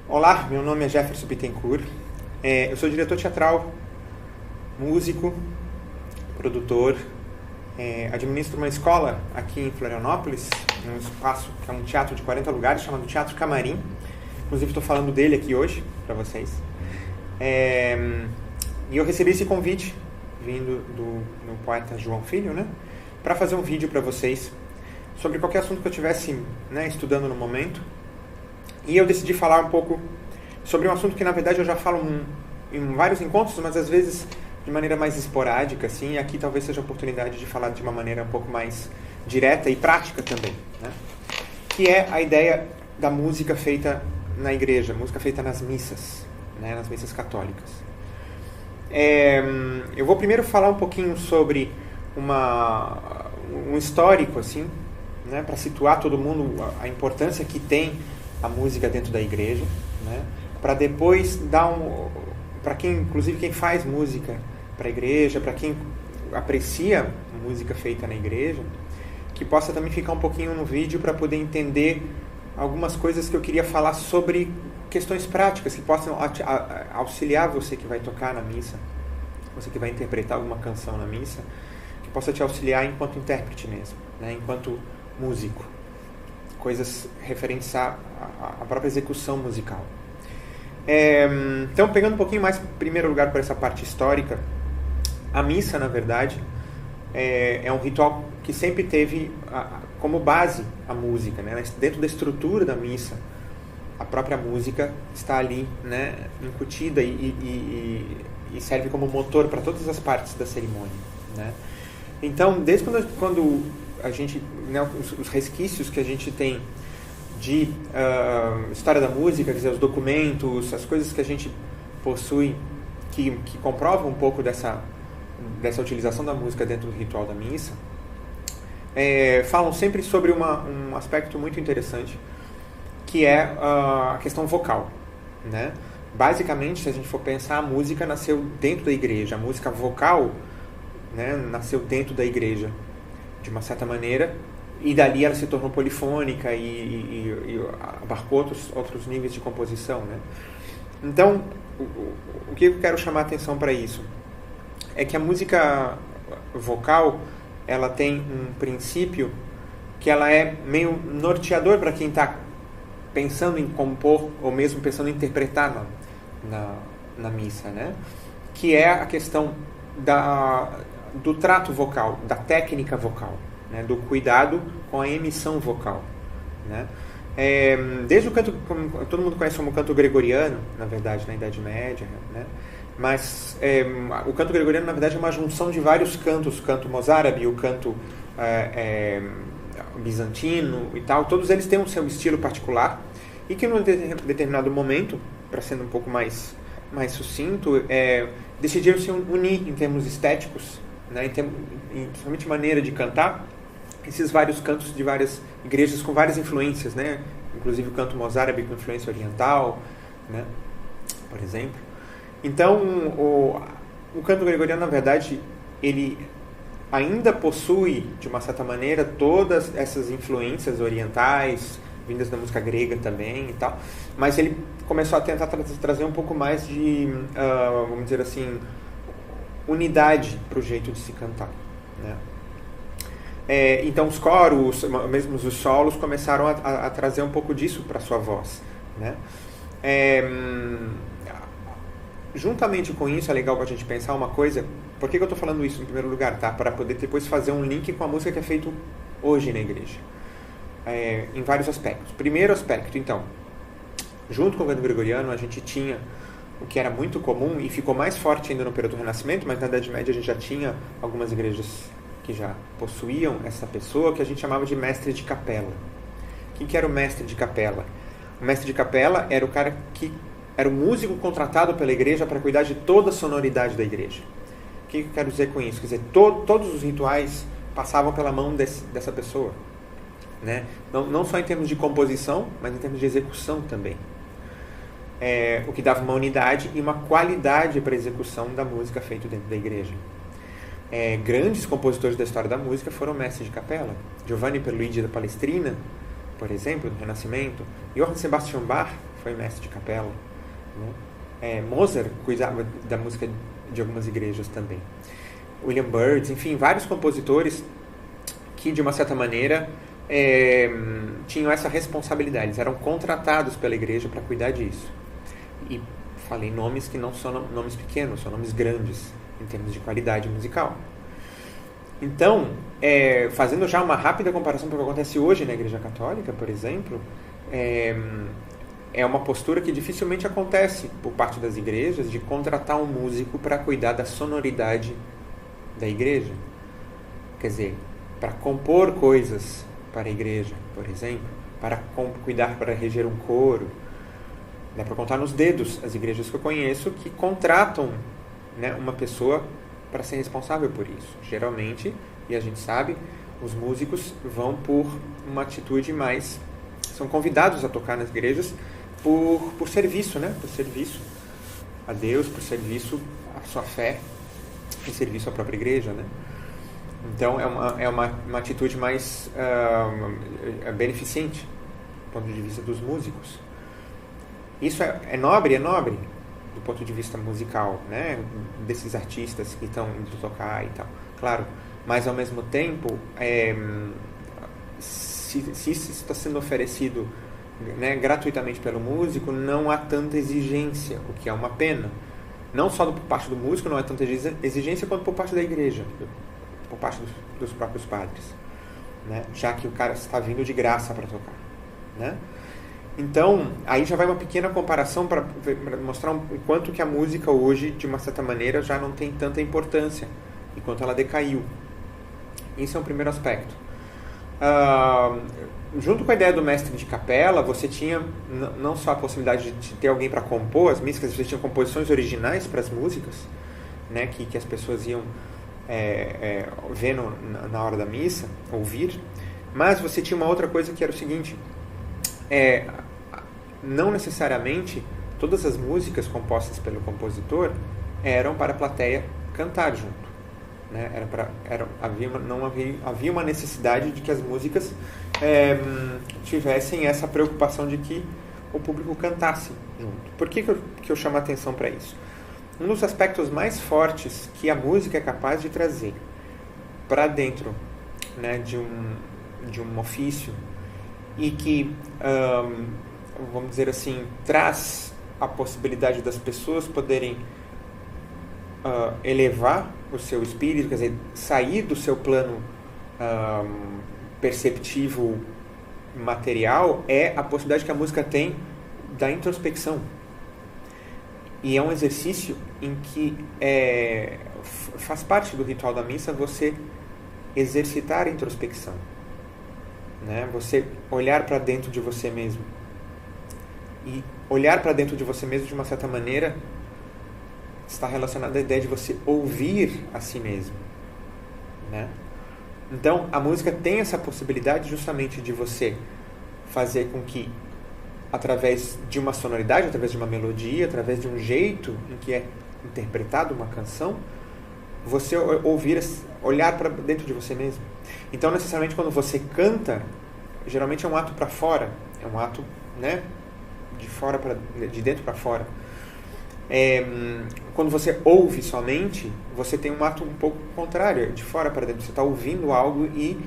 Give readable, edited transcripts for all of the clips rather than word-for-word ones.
Olá, meu nome é Jefferson Bittencourt. Eu sou diretor teatral, músico, produtor. Administro uma escola aqui em Florianópolis, um espaço que é um teatro de 40 lugares, chamado Teatro Camarim. Inclusive estou falando dele aqui hoje para vocês. E eu recebi esse convite, vindo do meu poeta João Filho, né, para fazer um vídeo para vocês sobre qualquer assunto que eu estivesse, né, estudando no momento. E eu decidi falar um pouco sobre um assunto que, na verdade, eu já falo em vários encontros, mas às vezes de maneira mais esporádica, assim, e aqui talvez seja a oportunidade de falar de uma maneira um pouco mais direta e prática também, né? Que é a ideia da música feita na igreja, música feita nas missas, né, nas missas católicas. Eu vou primeiro falar um pouquinho sobre um histórico, assim, né, para situar todo mundo a importância que tem a música dentro da igreja, né, para depois dar para quem, inclusive quem faz música para a igreja, para quem aprecia música feita na igreja, que possa também ficar um pouquinho no vídeo para poder entender algumas coisas que eu queria falar sobre questões práticas que possam auxiliar você que vai tocar na missa, você que vai interpretar alguma canção na missa, que possa te auxiliar enquanto intérprete mesmo, né, enquanto músico. Coisas referentes à própria execução musical. Então, pegando um pouquinho mais, em primeiro lugar, por essa parte histórica, a missa, na verdade, é um ritual que sempre teve como base a música, né? Dentro da estrutura da missa, a própria música está ali, né, incutida e serve como motor para todas as partes da cerimônia, né? Então, desde quando a gente, né, os resquícios que a gente tem de história da música, quer dizer, os documentos, as coisas que a gente possui que comprovam um pouco dessa utilização da música dentro do ritual da missa, falam sempre sobre um aspecto muito interessante, que é a questão vocal, né? Basicamente, se a gente for pensar, a música nasceu dentro da igreja, a música vocal, né, nasceu dentro da igreja, de uma certa maneira, e dali ela se tornou polifônica e abarcou outros níveis de composição, né? Então, o que eu quero chamar a atenção para isso é que a música vocal, ela tem um princípio que ela é meio norteador para quem está pensando em compor ou mesmo pensando em interpretar na missa, né? Que é a questão do trato vocal, da técnica vocal, né, do cuidado com a emissão vocal, né? Desde o canto, como todo mundo conhece como canto gregoriano, na verdade, na Idade Média, né? Mas o canto gregoriano, na verdade, é uma junção de vários cantos, o canto mozárabe, o canto bizantino e tal. Todos eles têm um seu estilo particular e que, num determinado momento, para ser um pouco mais sucinto, decidiram se unir em termos estéticos, né, principalmente maneira de cantar, esses vários cantos de várias igrejas com várias influências, né, inclusive o canto mozárabe com influência oriental, né, por exemplo. Então, o canto gregoriano, na verdade, ele ainda possui, de uma certa maneira, todas essas influências orientais, vindas da música grega também e tal, mas ele começou a tentar trazer um pouco mais de, vamos dizer assim, unidade para o jeito de se cantar, né? Então os coros, mesmo os solos, começaram a trazer um pouco disso para a sua voz, né? Juntamente com isso, é legal a gente pensar uma coisa. Por que eu estou falando isso em primeiro lugar? Tá? Para poder depois fazer um link com a música que é feita hoje na igreja, em vários aspectos. Primeiro aspecto, então, junto com o canto gregoriano, a gente tinha o que era muito comum e ficou mais forte ainda no período do Renascimento, mas na Idade Média a gente já tinha algumas igrejas que já possuíam essa pessoa, que a gente chamava de mestre de capela. Quem que era o mestre de capela? O mestre de capela era o cara que era o músico contratado pela igreja para cuidar de toda a sonoridade da igreja. O que eu quero dizer com isso? Quer dizer, todos os rituais passavam pela mão dessa pessoa, né? Não só em termos de composição, mas em termos de execução também. O que dava uma unidade e uma qualidade para a execução da música feita dentro da igreja. Grandes compositores da história da música foram mestres de capela. Giovanni Perluigi da Palestrina, por exemplo, do Renascimento. Johann Sebastian Bach foi mestre de capela, né? Mozart cuidava da música de algumas igrejas também. William Byrd, enfim, vários compositores que, de uma certa maneira, tinham essa responsabilidade, eles eram contratados pela igreja para cuidar disso. E falei nomes que não são nomes pequenos, são nomes grandes em termos de qualidade musical. Então, fazendo já uma rápida comparação com o que acontece hoje na Igreja Católica, por exemplo, é uma postura que dificilmente acontece por parte das igrejas de contratar um músico para cuidar da sonoridade da igreja. Quer dizer, para compor coisas para a igreja, por exemplo, para cuidar, para reger um coro. Dá para contar nos dedos as igrejas que eu conheço que contratam, né, uma pessoa para ser responsável por isso. Geralmente, e a gente sabe, os músicos vão por uma atitude mais... são convidados a tocar nas igrejas por serviço, né? Por serviço a Deus, por serviço à sua fé e serviço à própria igreja, né? Então, é uma atitude mais beneficente do ponto de vista dos músicos. Isso é nobre? É nobre do ponto de vista musical, né? Desses artistas que estão indo tocar e tal. Claro, mas ao mesmo tempo, se isso está sendo oferecido, né, gratuitamente pelo músico, não há tanta exigência, o que é uma pena. Não só por parte do músico não há tanta exigência, quanto por parte da igreja, por parte dos próprios padres, né? Já que o cara está vindo de graça para tocar, né? Então, aí já vai uma pequena comparação para mostrar o quanto que a música hoje, de uma certa maneira, já não tem tanta importância, enquanto ela decaiu. Isso é um primeiro aspecto. Junto com a ideia do mestre de capela, você tinha não só a possibilidade de ter alguém para compor as músicas, você tinha composições originais para as músicas, né, que as pessoas iam ver na hora da missa, ouvir, mas você tinha uma outra coisa que era o seguinte, não necessariamente todas as músicas compostas pelo compositor eram para a plateia cantar junto, né? Havia uma necessidade de que as músicas tivessem essa preocupação de que o público cantasse junto. Por que eu chamo a atenção para isso? Um dos aspectos mais fortes que a música é capaz de trazer para dentro, né, de um ofício e que, vamos dizer assim, traz a possibilidade das pessoas poderem elevar o seu espírito, quer dizer, sair do seu plano perceptivo material, é a possibilidade que a música tem da introspecção. E é um exercício em que faz parte do ritual da missa você exercitar a introspecção, né? Você olhar para dentro de você mesmo. E olhar para dentro de você mesmo, de uma certa maneira, está relacionado à ideia de você ouvir a si mesmo, né? Então, a música tem essa possibilidade justamente de você fazer com que, através de uma sonoridade, através de uma melodia, através de um jeito em que é interpretada uma canção, você olhar para dentro de você mesmo. Então, necessariamente, quando você canta, geralmente é um ato para fora, é um ato, né, de dentro para fora. Quando você ouve somente, você tem um ato um pouco contrário, de fora para dentro. Você está ouvindo algo e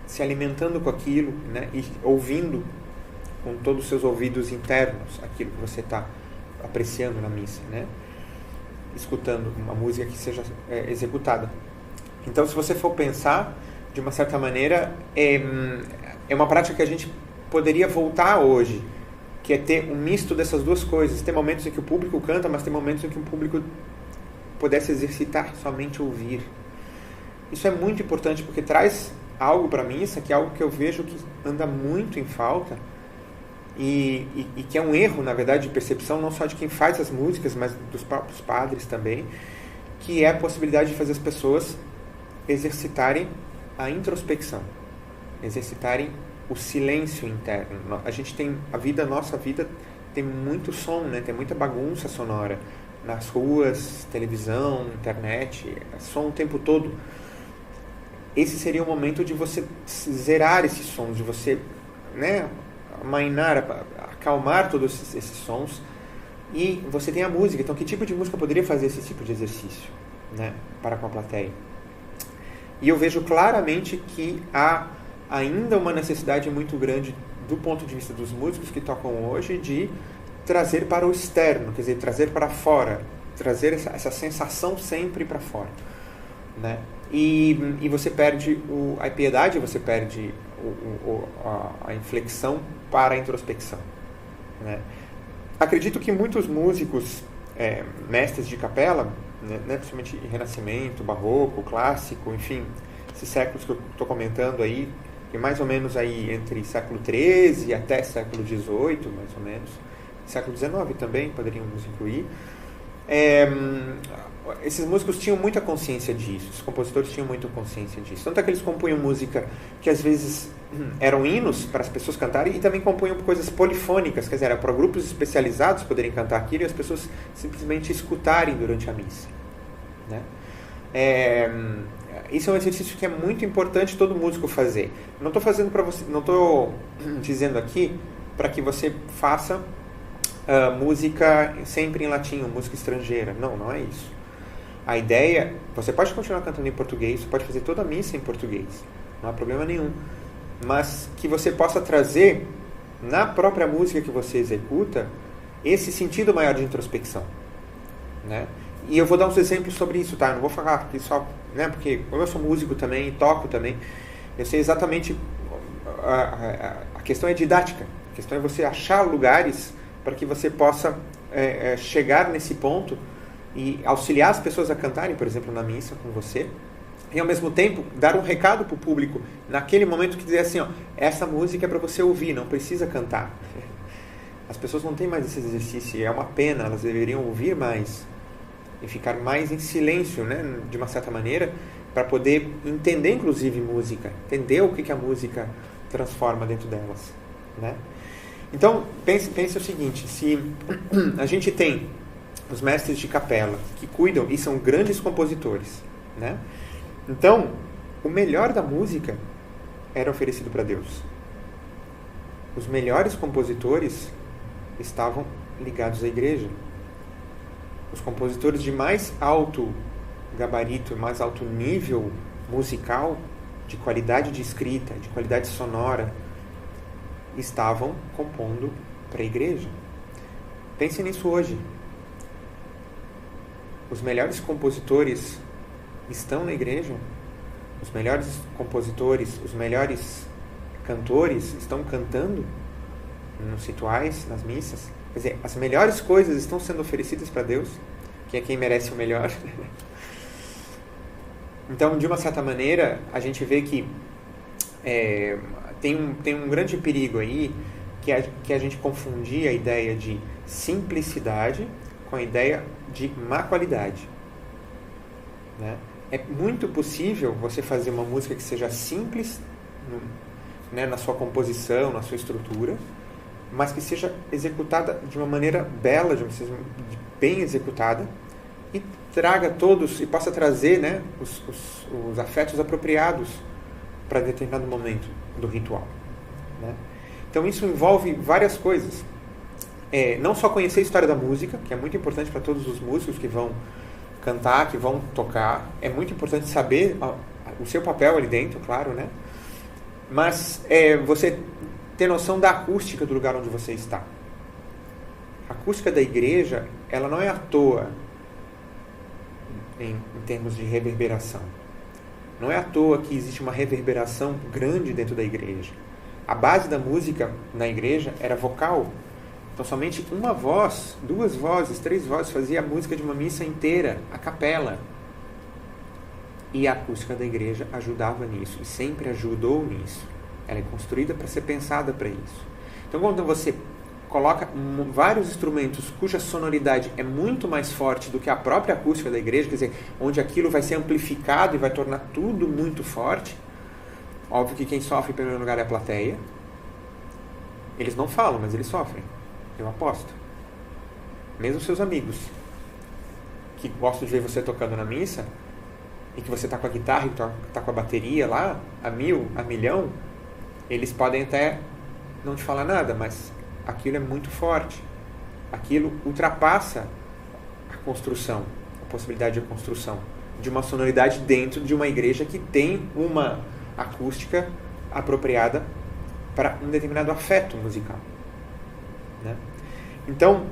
se alimentando com aquilo, né, e ouvindo com todos os seus ouvidos internos aquilo que você está apreciando na missa, né? Escutando uma música que seja executada. Então, se você for pensar, de uma certa maneira, é uma prática que a gente poderia voltar hoje, que é ter um misto dessas duas coisas. Tem momentos em que o público canta, mas tem momentos em que o público pudesse exercitar somente ouvir. Isso é muito importante porque traz algo para a missa, que é algo que eu vejo que anda muito em falta, e que é um erro, na verdade, de percepção, não só de quem faz as músicas, mas dos próprios padres também, que é a possibilidade de fazer as pessoas exercitarem a introspecção, exercitarem o silêncio interno. Nossa vida tem muito som, né? Tem muita bagunça sonora nas ruas, televisão, internet, som o tempo todo. Esse seria o momento de você zerar esses sons, de você, né, amainar, acalmar todos esses sons, e você tem a música. Então, que tipo de música poderia fazer esse tipo de exercício, né, para com a plateia? E eu vejo claramente que há ainda uma necessidade muito grande, do ponto de vista dos músicos que tocam hoje, de trazer para o externo, quer dizer, trazer para fora, trazer essa sensação sempre para fora, né? E você perde a piedade, você perde a inflexão para a introspecção, né? Acredito que muitos músicos, mestres de capela, né, principalmente Renascimento, Barroco, Clássico, enfim, esses séculos que eu estou comentando aí, que mais ou menos aí entre século XIII até século XVIII, mais ou menos, século XIX também poderíamos incluir, esses músicos tinham muita consciência disso, os compositores tinham muita consciência disso. Tanto é que eles compunham música que às vezes eram hinos para as pessoas cantarem, e também compunham coisas polifônicas, quer dizer, era para grupos especializados poderem cantar aquilo e as pessoas simplesmente escutarem durante a missa, né? Isso é um exercício que é muito importante todo músico fazer. Não estou fazendo para você, não estou dizendo aqui para que você faça música sempre em latim, música estrangeira. Não, não é isso. A ideia, você pode continuar cantando em português, você pode fazer toda a missa em português, não há problema nenhum, mas que você possa trazer na própria música que você executa esse sentido maior de introspecção, né? E eu vou dar uns exemplos sobre isso, tá? Eu não vou falar aqui só, né? Porque como eu sou músico também, toco também, eu sei exatamente, a questão é didática, a questão é você achar lugares para que você possa chegar nesse ponto e auxiliar as pessoas a cantarem, por exemplo, na missa com você, e ao mesmo tempo dar um recado para o público naquele momento, que dizer assim, ó, essa música é para você ouvir, não precisa cantar. As pessoas não têm mais esse exercício, e é uma pena, elas deveriam ouvir mais e ficar mais em silêncio, né, de uma certa maneira, para poder entender inclusive música, entender o que a música transforma dentro delas, né? Então, pense o seguinte, se a gente tem os mestres de capela que cuidam e são grandes compositores, né? Então, o melhor da música era oferecido para Deus. Os melhores compositores estavam ligados à igreja. Os compositores de mais alto gabarito, mais alto nível musical, de qualidade de escrita, de qualidade sonora, estavam compondo para a igreja. Pense nisso hoje. Os melhores compositores estão na igreja. Os melhores compositores, os melhores cantores estão cantando nos rituais, nas missas. Quer dizer, as melhores coisas estão sendo oferecidas para Deus, que é quem merece o melhor. Então, de uma certa maneira, a gente vê que tem um grande perigo aí, que a gente confundir a ideia de simplicidade com a ideia de má qualidade, né? É muito possível você fazer uma música que seja simples, né, na sua composição, na sua estrutura, mas que seja executada de uma maneira bela, bem executada, e traga todos, e possa trazer, né, os afetos apropriados para determinado momento do ritual, né? Então isso envolve várias coisas. Não só conhecer a história da música, que é muito importante para todos os músicos que vão cantar, que vão tocar. É muito importante saber o seu papel ali dentro, claro, né? Mas você ter noção da acústica do lugar onde você está. A acústica da igreja, ela não é à toa em termos de reverberação. Não é à toa que existe uma reverberação grande dentro da igreja. A base da música na igreja era vocal. Então somente uma voz, 2 vozes, 3 vozes fazia a música de uma missa inteira, a capela. E a acústica da igreja ajudava nisso, e sempre ajudou nisso. Ela é construída para ser pensada para isso. Então quando você coloca vários instrumentos cuja sonoridade é muito mais forte do que a própria acústica da igreja, quer dizer, onde aquilo vai ser amplificado e vai tornar tudo muito forte, óbvio que quem sofre em primeiro lugar é a plateia. Eles não falam, mas eles sofrem. Eu aposto. Mesmo seus amigos que gostam de ver você tocando na missa e que você está com a guitarra e está com a bateria lá, a 1000, a 1.000.000, eles podem até não te falar nada, mas aquilo é muito forte. Aquilo ultrapassa a construção, a possibilidade de construção de uma sonoridade dentro de uma igreja que tem uma acústica apropriada para um determinado afeto musical, né? Então,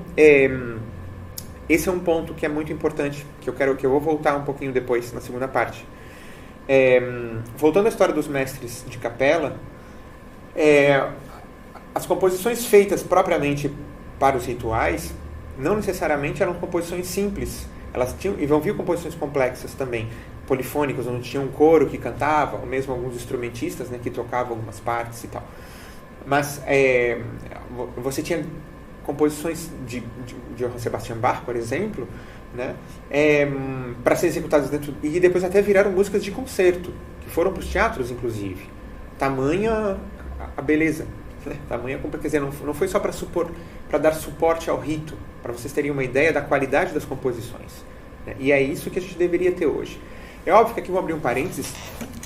esse é um ponto que é muito importante, que eu vou voltar um pouquinho depois, na segunda parte. Voltando à história dos mestres de capela, as composições feitas propriamente para os rituais, não necessariamente eram composições simples. Elas tinham, e vão vir composições complexas também, polifônicas, onde tinha um coro que cantava, ou mesmo alguns instrumentistas, né, que tocavam algumas partes e tal. Mas você tinha composições de Johann Sebastian Bach, por exemplo, né, para ser executadas dentro, e depois até viraram músicas de concerto, que foram para os teatros, inclusive. Tamanha a beleza, né? Tamanha, quer dizer, não foi só para dar suporte ao rito, para vocês terem uma ideia da qualidade das composições, né? E é isso que a gente deveria ter hoje. É óbvio que aqui eu vou abrir um parênteses,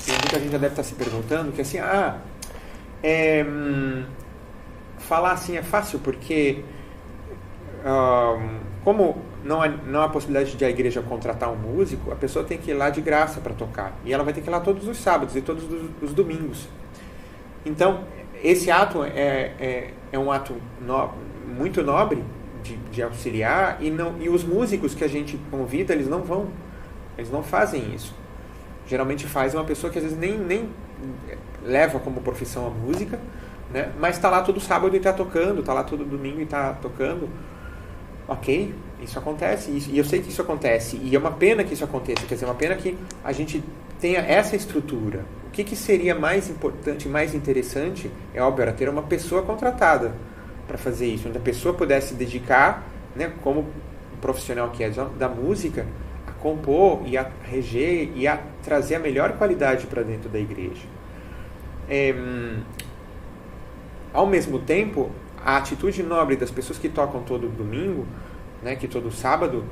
e muita gente já deve estar se perguntando, que assim, falar assim é fácil, porque como não há possibilidade de a igreja contratar um músico, a pessoa tem que ir lá de graça para tocar, e ela vai ter que ir lá todos os sábados e todos os domingos. Então, esse ato é um ato muito nobre de auxiliar, e os músicos que a gente convida, eles não fazem isso. Geralmente faz uma pessoa que às vezes nem leva como profissão a música, né? Mas está lá todo sábado e está tocando, está lá todo domingo e está tocando. Ok, isso acontece, e eu sei que isso acontece, e é uma pena que isso aconteça, quer dizer, é uma pena que a gente tenha essa estrutura. O que seria mais importante, mais interessante, é óbvio, era ter uma pessoa contratada para fazer isso, onde a pessoa pudesse dedicar, né, como profissional que é da música, a compor e a reger e a trazer a melhor qualidade para dentro da igreja. Ao mesmo tempo, a atitude nobre das pessoas que tocam todo domingo, né, que todo sábado,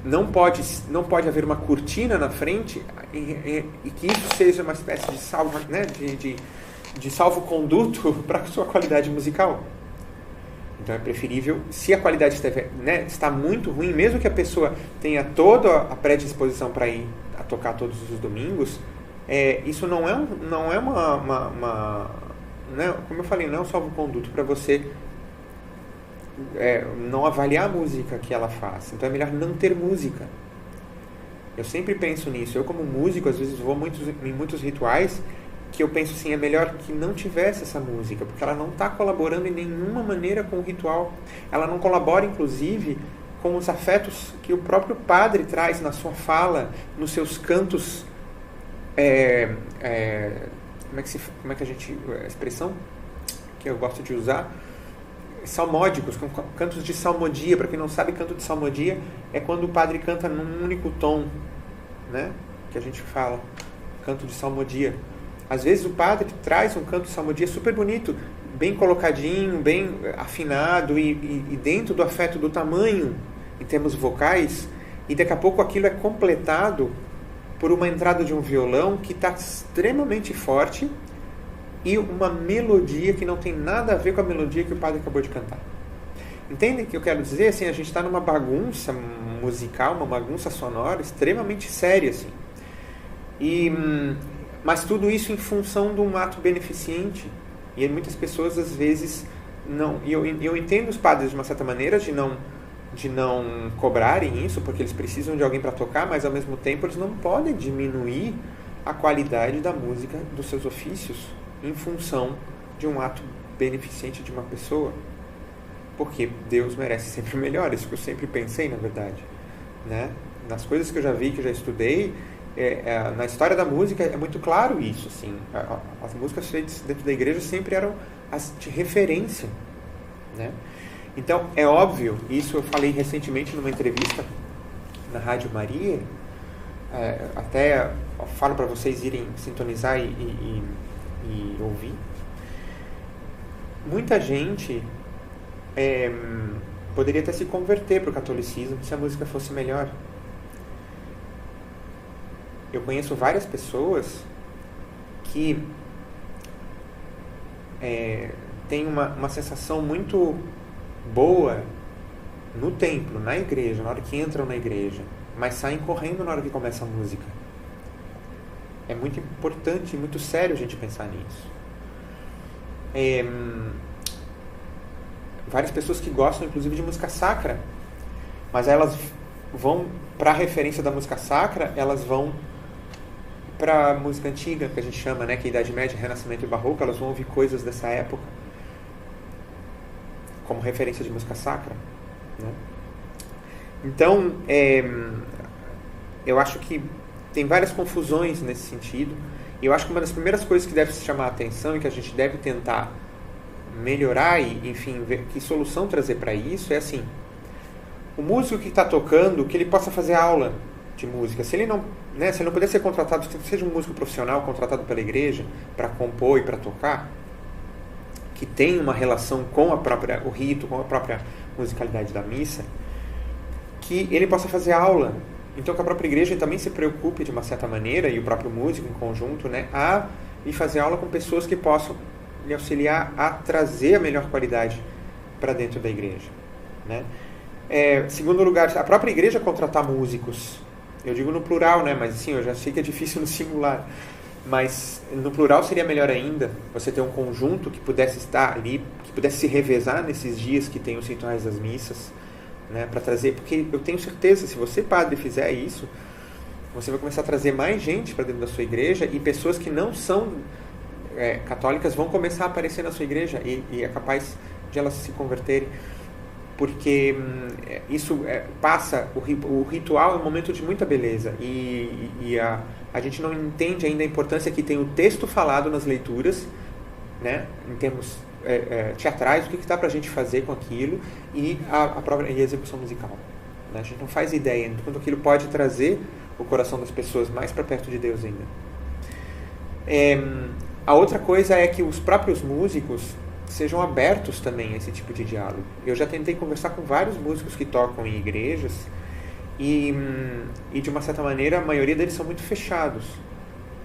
não pode haver uma cortina na frente e que isso seja uma espécie de salvo, né, de salvo-conduto para a sua qualidade musical. Então é preferível, se a qualidade está muito ruim, mesmo que a pessoa tenha toda a predisposição para ir a tocar todos os domingos, isso não é uma né, como eu falei, não é um salvo-conduto para você não avaliar a música que ela faz. Então é melhor não ter música. Eu sempre penso nisso. Eu, como músico, às vezes vou em muitos rituais que eu penso assim, é melhor que não tivesse essa música, porque ela não está colaborando em nenhuma maneira com o ritual. Ela não colabora, inclusive, com os afetos que o próprio padre traz na sua fala, nos seus cantos. Como é que a expressão que eu gosto de usar? Salmódicos, cantos de salmodia. Para quem não sabe, canto de salmodia é quando o padre canta num único tom, né? Que a gente fala, canto de salmodia. Às vezes o padre traz um canto de salmodia super bonito, bem colocadinho, bem afinado e dentro do afeto do tamanho, em termos vocais, e daqui a pouco aquilo é completado por uma entrada de um violão que está extremamente forte e uma melodia que não tem nada a ver com a melodia que o padre acabou de cantar. Entendem o que eu quero dizer? Assim, a gente está numa bagunça musical, uma bagunça sonora extremamente séria, assim. Mas tudo isso em função de um ato beneficente. E muitas pessoas, às vezes, não... E eu entendo os padres, de uma certa maneira, de não cobrarem isso, porque eles precisam de alguém para tocar, mas, ao mesmo tempo, eles não podem diminuir a qualidade da música dos seus ofícios em função de um ato beneficente de uma pessoa. Porque Deus merece sempre o melhor. Isso que eu sempre pensei, na verdade, né? Nas coisas que eu já vi, que eu já estudei, na história da música é muito claro isso, assim. As músicas feitas dentro da igreja sempre eram as de referência, né? Então, é óbvio, isso eu falei recentemente numa entrevista na Rádio Maria, até falo para vocês irem sintonizar e ouvir. Muita gente poderia até se converter para o catolicismo se a música fosse melhor. Eu conheço várias pessoas que têm uma sensação muito boa no templo, na igreja, na hora que entram na igreja, mas saem correndo na hora que começa a música. É muito importante, muito sério a gente pensar nisso. Várias pessoas que gostam, inclusive, de música sacra, mas elas vão para a referência da música sacra, elas vão para a música antiga, que a gente chama, né, que é a Idade Média, Renascimento e Barroco, elas vão ouvir coisas dessa época como referência de música sacra, né? Então, eu acho que tem várias confusões nesse sentido, e eu acho que uma das primeiras coisas que deve se chamar a atenção e que a gente deve tentar melhorar e, enfim, ver que solução trazer para isso é assim: o músico que está tocando, que ele possa fazer aula de música. Se ele não puder ser contratado, se seja um músico profissional contratado pela igreja para compor e para tocar, que tem uma relação com o rito, com a própria musicalidade da missa, que ele possa fazer aula. Então, que a própria igreja também se preocupe de uma certa maneira, e o próprio músico em conjunto, né, a ir fazer aula com pessoas que possam lhe auxiliar a trazer a melhor qualidade para dentro da igreja, né? Segundo lugar, a própria igreja contratar músicos. Eu digo no plural, né? Mas assim, eu já sei que é difícil no singular. Mas no plural seria melhor ainda você ter um conjunto que pudesse estar ali, que pudesse se revezar nesses dias que tem os rituais das missas, né? Para trazer, porque eu tenho certeza, se você, padre, fizer isso, você vai começar a trazer mais gente para dentro da sua igreja, e pessoas que não são católicas vão começar a aparecer na sua igreja, e é capaz de elas se converterem. Porque isso passa, o ritual é um momento de muita beleza, e a gente não entende ainda a importância que tem o texto falado nas leituras, né, em termos teatrais, o que dá para a gente fazer com aquilo, e a própria execução musical, né? A gente não faz ideia do quanto aquilo pode trazer o coração das pessoas mais para perto de Deus ainda. A outra coisa é que os próprios músicos sejam abertos também a esse tipo de diálogo. Eu já tentei conversar com vários músicos que tocam em igrejas e de uma certa maneira, a maioria deles são muito fechados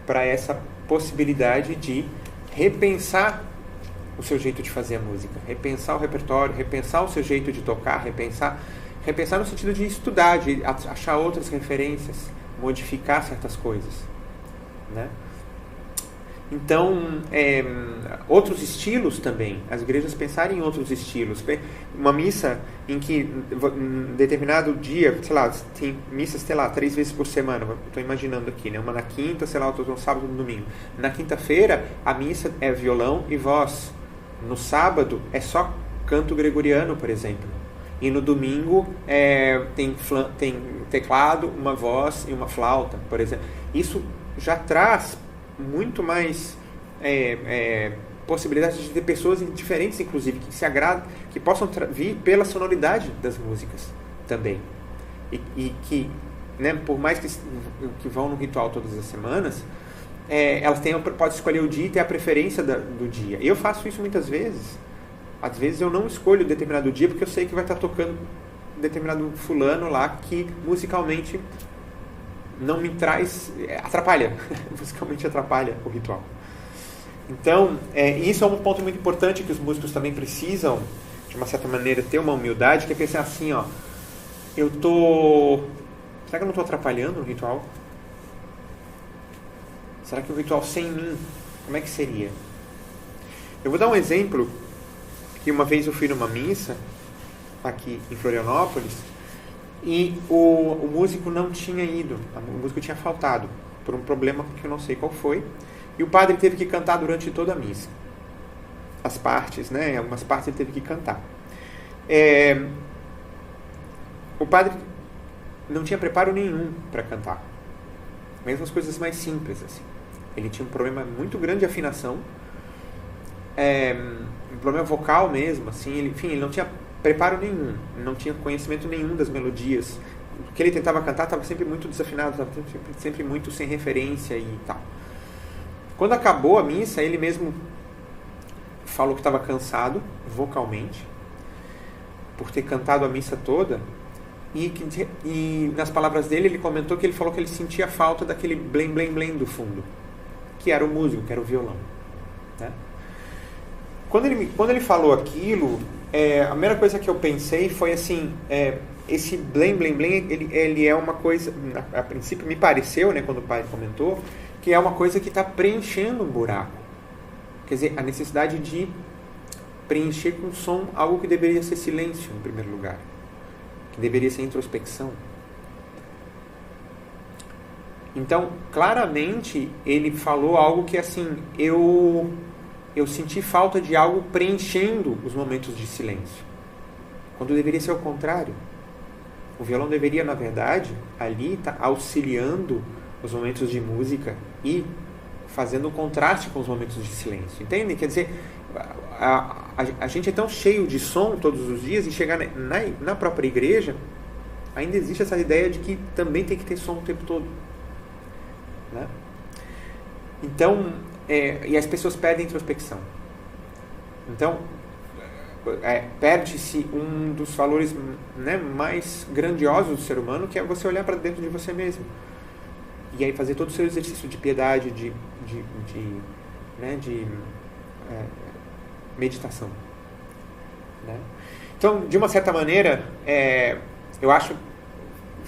para essa possibilidade de repensar o seu jeito de fazer a música, repensar o repertório, repensar o seu jeito de tocar, repensar no sentido de estudar, de achar outras referências, modificar certas coisas, né? Então, outros estilos também, as igrejas pensarem em outros estilos. Uma missa em que, em determinado dia, sei lá, tem missas, sei lá, 3 vezes por semana, estou imaginando aqui, né? Uma na quinta, sei lá, outra no sábado e no domingo. Na quinta-feira, a missa é violão e voz. No sábado, é só canto gregoriano, por exemplo. E no domingo, tem teclado, uma voz e uma flauta, por exemplo. Isso já traz muito mais possibilidades de ter pessoas diferentes, inclusive, que se agradam, que possam vir pela sonoridade das músicas também. E que, né, por mais que vão no ritual todas as semanas, elas podem escolher o dia e ter a preferência do dia. Eu faço isso muitas vezes. Às vezes eu não escolho determinado dia porque eu sei que vai estar tocando determinado fulano lá que musicalmente não me traz, atrapalha, musicalmente atrapalha o ritual. Então, isso é um ponto muito importante que os músicos também precisam, de uma certa maneira, ter uma humildade, que é pensar assim, ó, será que eu não estou atrapalhando o ritual? Será que o ritual sem mim, como é que seria? Eu vou dar um exemplo, que uma vez eu fui numa missa, aqui em Florianópolis, e o músico não tinha ido, o músico tinha faltado, por um problema que eu não sei qual foi, e o padre teve que cantar durante toda a missa. As partes, né, algumas partes ele teve que cantar. O padre não tinha preparo nenhum para cantar, mesmo as coisas mais simples, assim. Ele tinha um problema muito grande de afinação, um problema vocal mesmo, assim, enfim, ele não tinha preparo nenhum, não tinha conhecimento nenhum das melodias. O que ele tentava cantar estava sempre muito desafinado, estava sempre muito sem referência e tal. Quando acabou a missa, ele mesmo falou que estava cansado vocalmente por ter cantado a missa toda, e nas palavras dele, ele comentou que ele falou que ele sentia falta daquele blém blém blém do fundo, que era o músico, que era o violão, né? Quando ele falou aquilo, a primeira coisa que eu pensei foi assim, esse blém, blém, blém, ele é uma coisa, a princípio me pareceu, né, quando o pai comentou, que é uma coisa que está preenchendo um buraco. Quer dizer, a necessidade de preencher com som algo que deveria ser silêncio, em primeiro lugar. Que deveria ser introspecção. Então, claramente, ele falou algo que, assim, eu senti falta de algo preenchendo os momentos de silêncio. Quando deveria ser o contrário. O violão deveria, na verdade, ali estar auxiliando os momentos de música e fazendo um contraste com os momentos de silêncio. Entende? Quer dizer, a gente é tão cheio de som todos os dias e chegar na própria igreja, ainda existe essa ideia de que também tem que ter som o tempo todo. Né? Então, e as pessoas perdem introspecção. Então, perde-se um dos valores, né, mais grandiosos do ser humano, que é você olhar para dentro de você mesmo. E aí fazer todo o seu exercício de piedade, de meditação. Né? Então, de uma certa maneira, eu acho,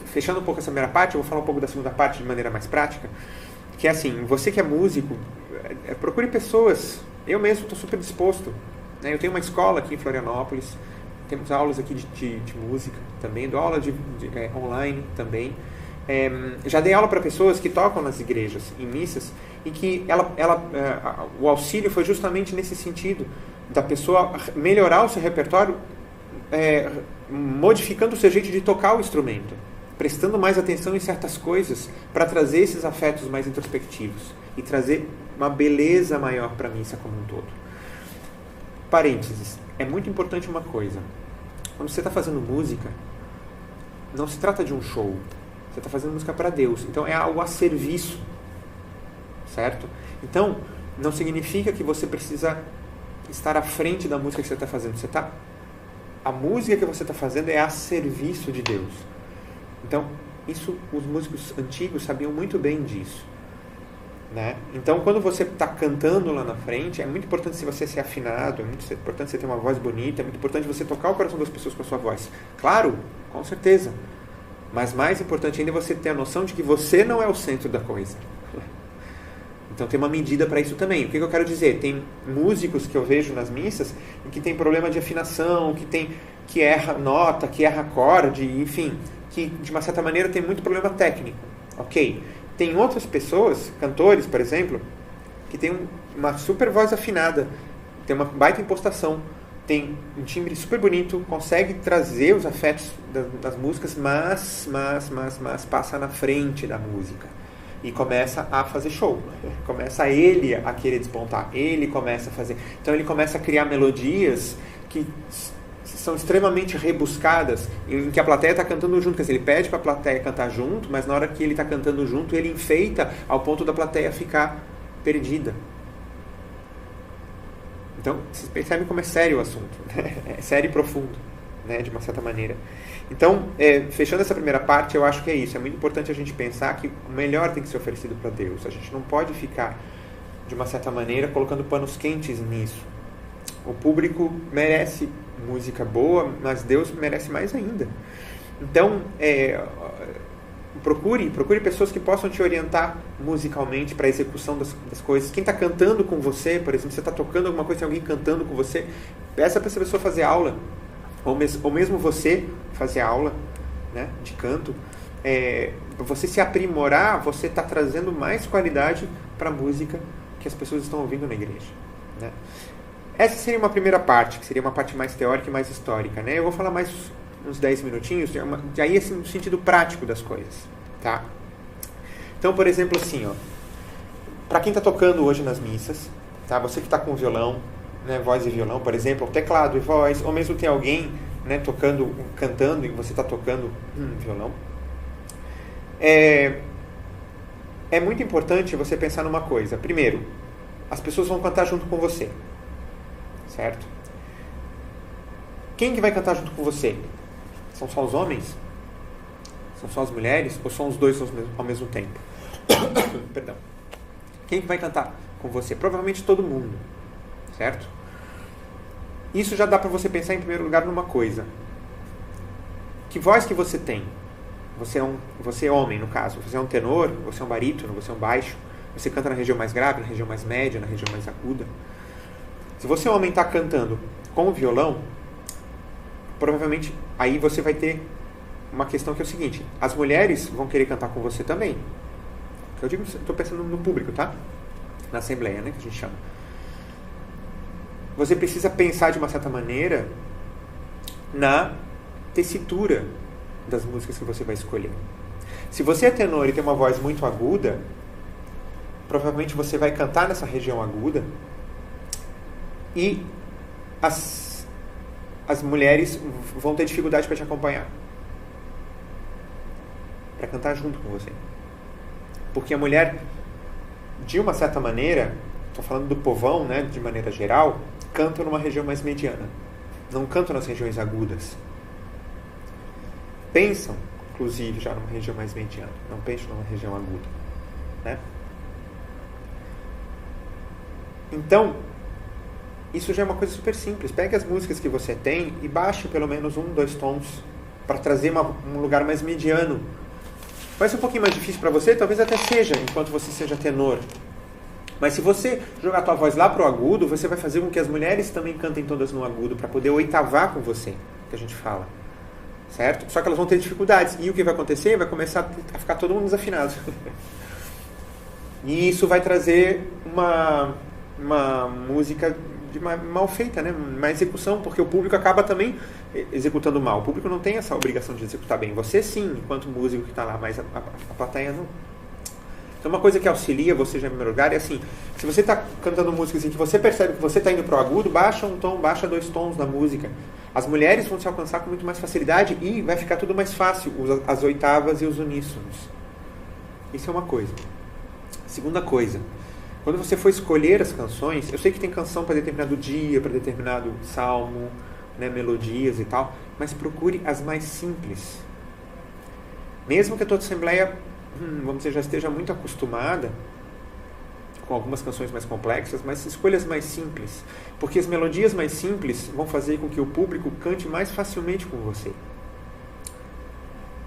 fechando um pouco essa primeira parte, eu vou falar um pouco da segunda parte de maneira mais prática, que é assim, você que é músico, procure pessoas. Eu mesmo estou super disposto. Né? Eu tenho uma escola aqui em Florianópolis, temos aulas aqui de música também, dou aula online também. Já dei aula para pessoas que tocam nas igrejas, em missas, e que o auxílio foi justamente nesse sentido, da pessoa melhorar o seu repertório, modificando o seu jeito de tocar o instrumento, prestando mais atenção em certas coisas, para trazer esses afetos mais introspectivos e trazer uma beleza maior para a missa como um todo. Parênteses, é muito importante uma coisa: quando você está fazendo música, não se trata de um show. Você está fazendo música para Deus. Então é algo a serviço. Certo? Então, não significa que você precisa estar à frente da música que você está fazendo. A música que você está fazendo é a serviço de Deus. Então, isso os músicos antigos sabiam muito bem disso. Né? Então, quando você está cantando lá na frente, é muito importante se você ser afinado, é muito importante você ter uma voz bonita, é muito importante você tocar o coração das pessoas com a sua voz. Claro, com certeza. Mas mais importante ainda é você ter a noção de que você não é o centro da coisa. Então tem uma medida para isso também. O que eu quero dizer? Tem músicos que eu vejo nas missas em que tem problema de afinação, que erra nota, que erra acorde, enfim, que de uma certa maneira tem muito problema técnico. Ok. Tem outras pessoas, cantores, por exemplo, que tem uma super voz afinada, tem uma baita impostação, tem um timbre super bonito, consegue trazer os afetos das músicas, mas passa na frente da música e começa a fazer show. Começa ele a querer despontar, ele começa a fazer. Então ele começa a criar melodias que são extremamente rebuscadas, em que a plateia está cantando junto. Quer dizer, ele pede para a plateia cantar junto, mas na hora que ele está cantando junto, ele enfeita ao ponto da plateia ficar perdida. Então, vocês percebem como é sério o assunto. Né? É sério e profundo, né? De uma certa maneira. Então, fechando essa primeira parte, eu acho que é isso. É muito importante a gente pensar que o melhor tem que ser oferecido para Deus. A gente não pode ficar, de uma certa maneira, colocando panos quentes nisso. O público merece música boa, mas Deus merece mais ainda. Então, procure pessoas que possam te orientar musicalmente para a execução das coisas. Quem está cantando com você, por exemplo, você está tocando alguma coisa, tem alguém cantando com você, peça para essa pessoa fazer aula, ou mesmo você fazer aula, né, de canto. Você se aprimorar, você está trazendo mais qualidade para a música que as pessoas estão ouvindo na igreja. Né? Essa seria uma primeira parte, que seria uma parte mais teórica e mais histórica. Né? Eu vou falar mais uns 10 minutinhos, de aí assim, no sentido prático das coisas, tá? Então, por exemplo, assim, ó, para quem está tocando hoje nas missas, tá? Você que está com violão, né, voz e violão, por exemplo, ou teclado e voz, ou mesmo tem alguém, né, cantando e você está tocando violão, é muito importante você pensar numa coisa. Primeiro, as pessoas vão cantar junto com você, certo? Quem que vai cantar junto com você? São só os homens? São só as mulheres? Ou são os dois ao mesmo tempo? Perdão. Quem que vai cantar com você? Provavelmente todo mundo, certo? isso já dá para você pensar em primeiro lugar numa coisa. Que voz que você tem? Você é homem, no caso. Você é um tenor, você é um barítono, você é um baixo. Você canta na região mais grave, na região mais média, na região mais aguda. Se você, homem, está cantando com o violão, provavelmente aí você vai ter uma questão que é o seguinte: as mulheres vão querer cantar com você também. Eu digo, estou pensando no público, tá? Na assembleia, né, que a gente chama. Você precisa pensar de uma certa maneira na tessitura das músicas que você vai escolher. Se você é tenor e tem uma voz muito aguda, provavelmente você vai cantar nessa região aguda e as mulheres vão ter dificuldade para te acompanhar, para cantar junto com você. Porque a mulher, de uma certa maneira, estou falando do povão, né, de maneira geral, canta numa região mais mediana. Não cantam nas regiões agudas. Pensam, inclusive, já numa região mais mediana. Não pensam numa região aguda. Né? Então, isso já é uma coisa super simples. Pegue as músicas que você tem e baixe pelo menos 1, 2 tons para trazer um lugar mais mediano. Vai ser um pouquinho mais difícil para você, talvez até seja, enquanto você seja tenor. Mas se você jogar a tua voz lá pro agudo, você vai fazer com que as mulheres também cantem todas no agudo, para poder oitavar com você, que a gente fala. Certo? Só que elas vão ter dificuldades. E o que vai acontecer? Vai começar a ficar todo mundo desafinado. E isso vai trazer uma música mal feita, né? Uma execução, porque o público acaba também executando mal. O público não tem essa obrigação de executar bem. Você sim, enquanto músico que está lá, mas a plateia não. Então uma coisa que auxilia você já em primeiro lugar é assim: se você está cantando músicas em que você percebe que você está indo para o agudo, baixa um tom, baixa 2 tons na música. As mulheres vão se alcançar com muito mais facilidade e vai ficar tudo mais fácil, as oitavas e os uníssonos. Isso é uma coisa. Segunda coisa, quando você for escolher as canções, eu sei que tem canção para determinado dia, para determinado salmo, né, melodias e tal, mas procure as mais simples. Mesmo que a tua assembleia, vamos dizer, já esteja muito acostumada com algumas canções mais complexas, mas escolha as mais simples, porque as melodias mais simples vão fazer com que o público cante mais facilmente com você.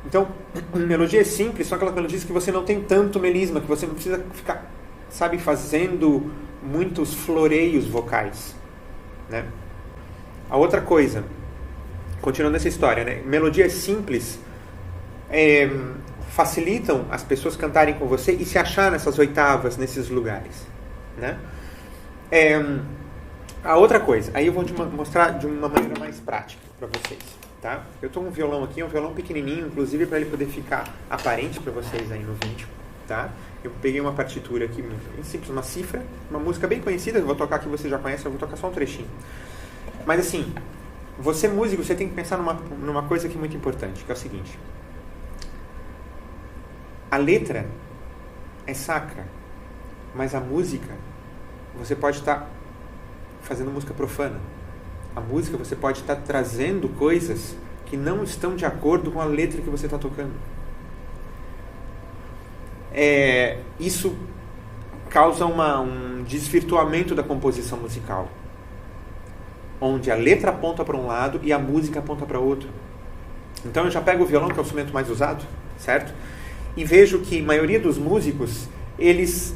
Então, melodias simples são aquelas melodias que você não tem tanto melisma, que você não precisa ficar, sabe, fazendo muitos floreios vocais, né? A outra coisa, continuando essa história, né? Melodias simples facilitam as pessoas cantarem com você e se achar nessas oitavas, nesses lugares, né? A outra coisa, aí eu vou te mostrar de uma maneira mais prática para vocês, tá? Eu estou com um violão aqui, um violão pequenininho, inclusive para ele poder ficar aparente para vocês aí no vídeo, tá? Eu peguei uma partitura aqui, muito simples, uma cifra, uma música bem conhecida, eu vou tocar que você já conhece, eu vou tocar só um trechinho. Mas assim, você músico, você tem que pensar numa coisa que é muito importante, que é o seguinte: a letra é sacra, mas a música, você pode estar fazendo música profana. A música, você pode estar trazendo coisas que não estão de acordo com a letra que você está tocando. Isso causa um desvirtuamento da composição musical, onde a letra aponta para um lado e a música aponta para outro. Então eu já pego o violão, que é o instrumento mais usado, certo? E vejo que a maioria dos músicos, eles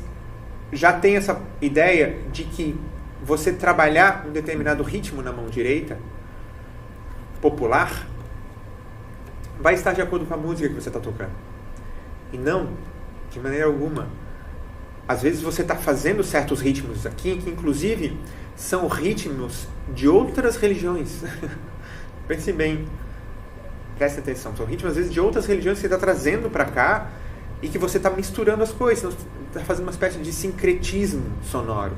já têm essa ideia de que você trabalhar um determinado ritmo na mão direita, popular, vai estar de acordo com a música que você está tocando. E não, de maneira alguma. Às vezes você está fazendo certos ritmos aqui, que inclusive são ritmos de outras religiões. Pense bem. Preste atenção, são ritmos às vezes de outras religiões que você está trazendo para cá e que você está misturando as coisas, está fazendo uma espécie de sincretismo sonoro.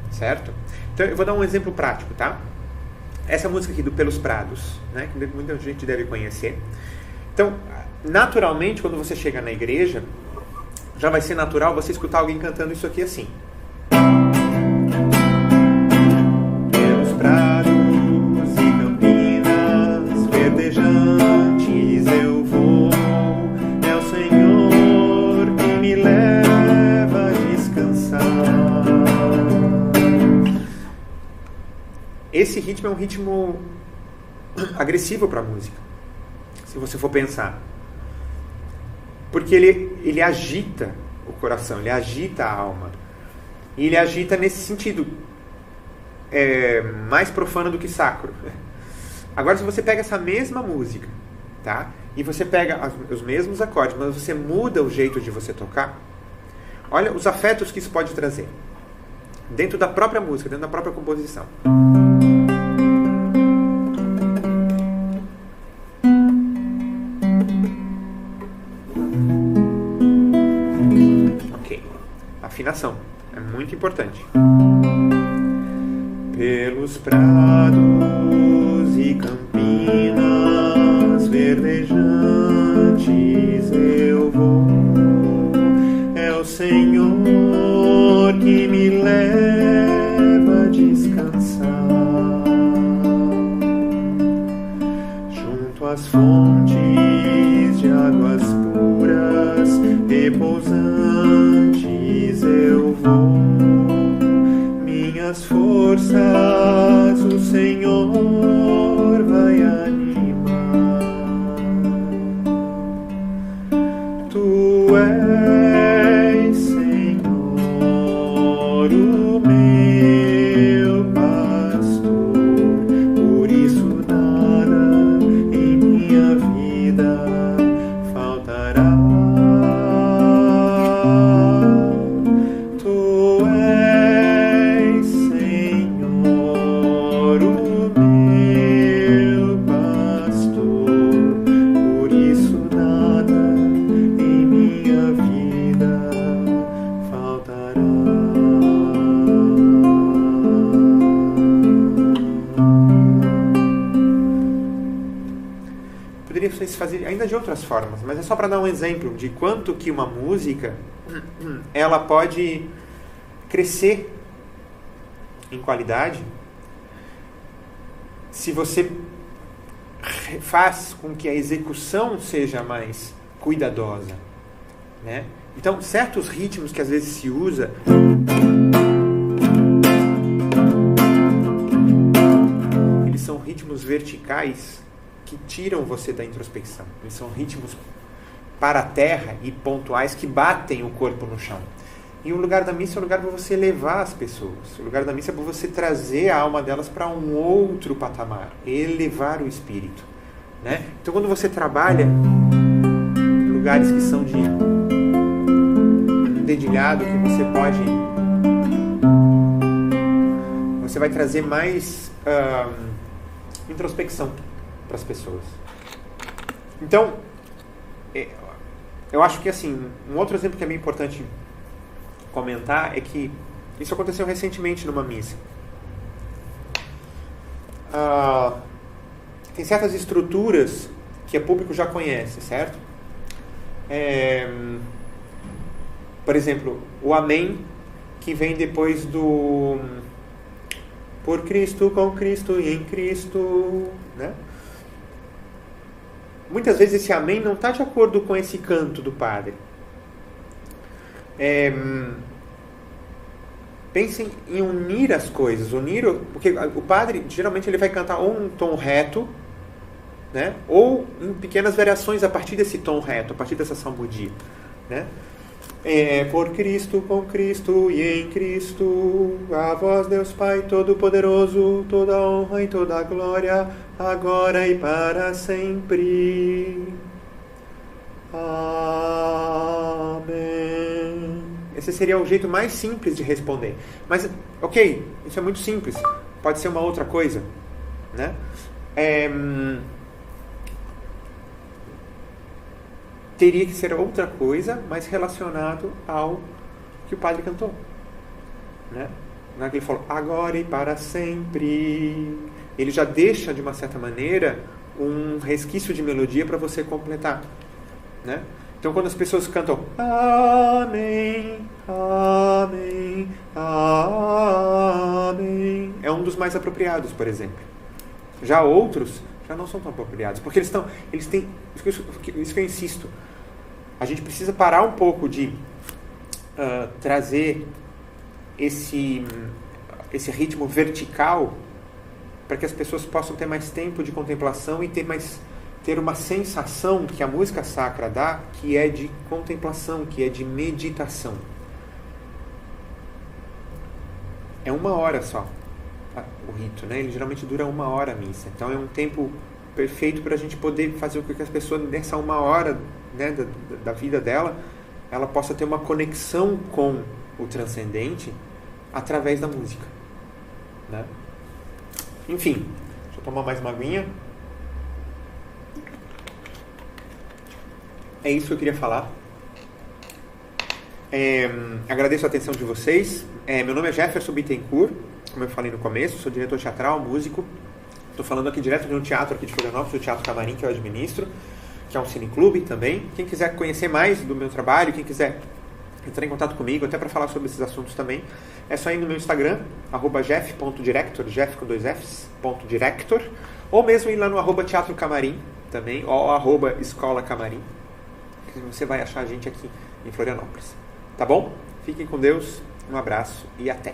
Certo? Então eu vou dar um exemplo prático, tá? Essa música aqui do Pelos Prados, né, que muita gente deve conhecer. Então, naturalmente, quando você chega na igreja, já vai ser natural você escutar alguém cantando isso aqui assim. Pelos prados e campinas verdejantes eu vou, é o Senhor que me leva a descansar. ritmo é um ritmo agressivo para a música, se você for pensar. Porque ele agita o coração, ele agita a alma. E ele agita nesse sentido, mais profano do que sacro. Agora, se você pega essa mesma música, tá? E você pega os mesmos acordes, mas você muda o jeito de você tocar, olha os afetos que isso pode trazer. Dentro da própria música, dentro da própria composição. Ok. Afinação. É muito importante. Pelos prados e campinas verdejantes eu vou. É o Senhor que me leva a descansar. Junto às fontes de águas puras, repousantes eu vou. Minhas forças o Senhor vai animar. Tu és, Senhor, o meu pastor, por isso nada em minha vida faltará. Tu és, Senhor, o meu pastor, por isso nada em minha vida faltará. Poderia se fazer ainda de outras formas, mas é só para dar um exemplo de quanto que uma música ela pode crescer em qualidade se você faz com que a execução seja mais cuidadosa, né? Então, certos ritmos que às vezes se usa, eles são ritmos verticais que tiram você da introspecção. Eles são ritmos para a terra e pontuais que batem o corpo no chão. E o lugar da missa é o lugar para você elevar as pessoas. O lugar da missa é para você trazer a alma delas para um outro patamar, elevar o espírito, né? Então, quando você trabalha em lugares que são de dedilhado, que você vai trazer mais introspecção para as pessoas. Então, eu acho que assim, um outro exemplo que é bem importante comentar é que isso aconteceu recentemente numa missa. Tem certas estruturas que o público já conhece, certo? Por exemplo, o Amém, que vem depois do por Cristo, com Cristo e em Cristo, né? Muitas vezes esse Amém não está de acordo com esse canto do padre. Pensem em unir as coisas, porque o padre geralmente ele vai cantar ou um tom reto, né, ou em pequenas variações a partir desse tom reto, a partir dessa salmodia, né? Por Cristo, com Cristo e em Cristo, a vós Deus Pai Todo-Poderoso, toda honra e toda glória, agora e para sempre. Amém. Esse seria o jeito mais simples de responder. Mas, ok, isso é muito simples. Pode ser uma outra coisa, né? Teria que ser outra coisa, mas relacionado ao que o padre cantou, né? Na que ele falou, agora e para sempre. Ele já deixa, de uma certa maneira, um resquício de melodia para você completar, né? Então, quando as pessoas cantam Amém, Amém, Amém, é um dos mais apropriados, por exemplo. Já outros já não são tão apropriados, porque eles têm, isso que eu insisto, a gente precisa parar um pouco de trazer esse ritmo vertical para que as pessoas possam ter mais tempo de contemplação e ter uma sensação que a música sacra dá, que é de contemplação, que é de meditação. É 1 hora só o rito, né? Ele geralmente dura 1 hora a missa. Então é um tempo perfeito para a gente poder fazer o que as pessoas, nessa 1 hora, né, da vida dela, ela possa ter uma conexão com o transcendente através da música, né? Enfim, deixa eu tomar mais uma aguinha. É isso que eu queria falar. Agradeço a atenção de vocês. Meu nome é Jefferson Bittencourt, como eu falei no começo, sou diretor teatral, músico. Estou falando aqui direto de um teatro aqui de Florianópolis, o Teatro Camarim, que eu administro, que é um cineclube também. Quem quiser conhecer mais do meu trabalho, quem quiser entrar em contato comigo, até para falar sobre esses assuntos também, é só ir no meu Instagram, @jeff.director, Jeff com 2 Fs, .director, ou mesmo ir lá no @Teatro Camarim também, ou @Escola Camarim, que você vai achar a gente aqui em Florianópolis. Tá bom? Fiquem com Deus, um abraço e até!